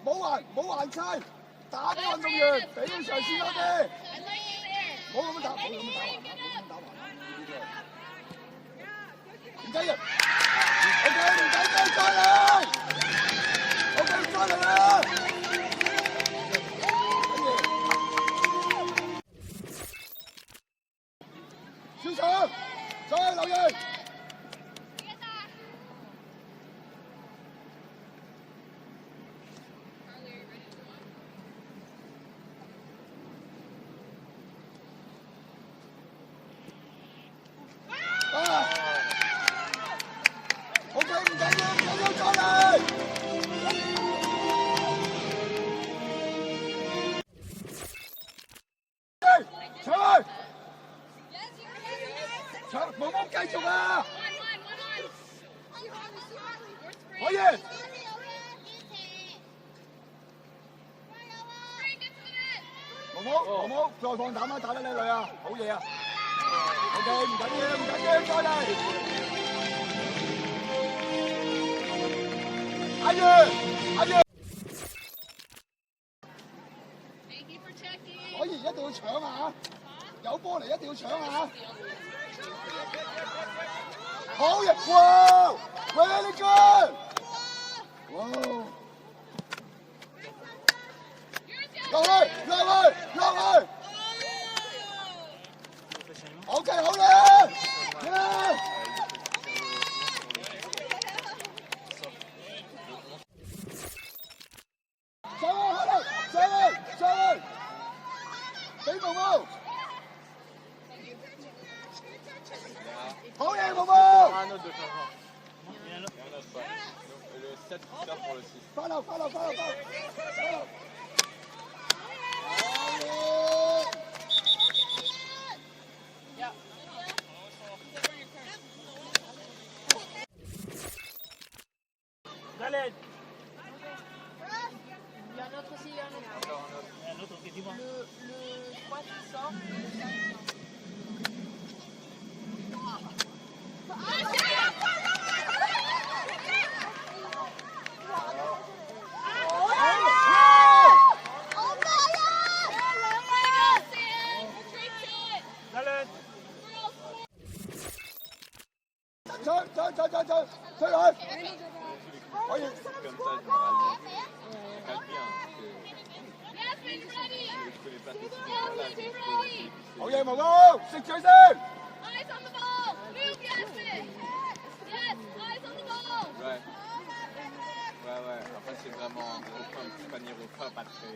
冇限制，打俾運動員，俾佢嘗試多啲。冇咁樣打，冇咁樣打橫，唔緊要。OK， 唔緊要，再嚟。OK， 再嚟啦。小強，再留意。OK， 唔緊要，再嚟。搶！搶！毛毛繼續啊！可以。毛毛，再放膽啊！打得叻女啊，好嘢啊 ！OK， 唔緊要，再嚟。阿月，可以一定要搶啊！有波嚟一定要搶啊！好嘢！哇 ，very good！ 哇！落去 ！OK， 好嘢！上去！俾毛毛！好嘢，毛毛！翻流！Allez. Il y a un autre aussi, Un autre qui dit moi. Le 3 qui sort. Chơi rồi. Có gì? Hậu vệ một gol, xịt chơi xem. Eyes on the ball. Move, Yasmin. Yes, eyes on the ball. Ouais. Après, c'est vraiment au panier au pas très.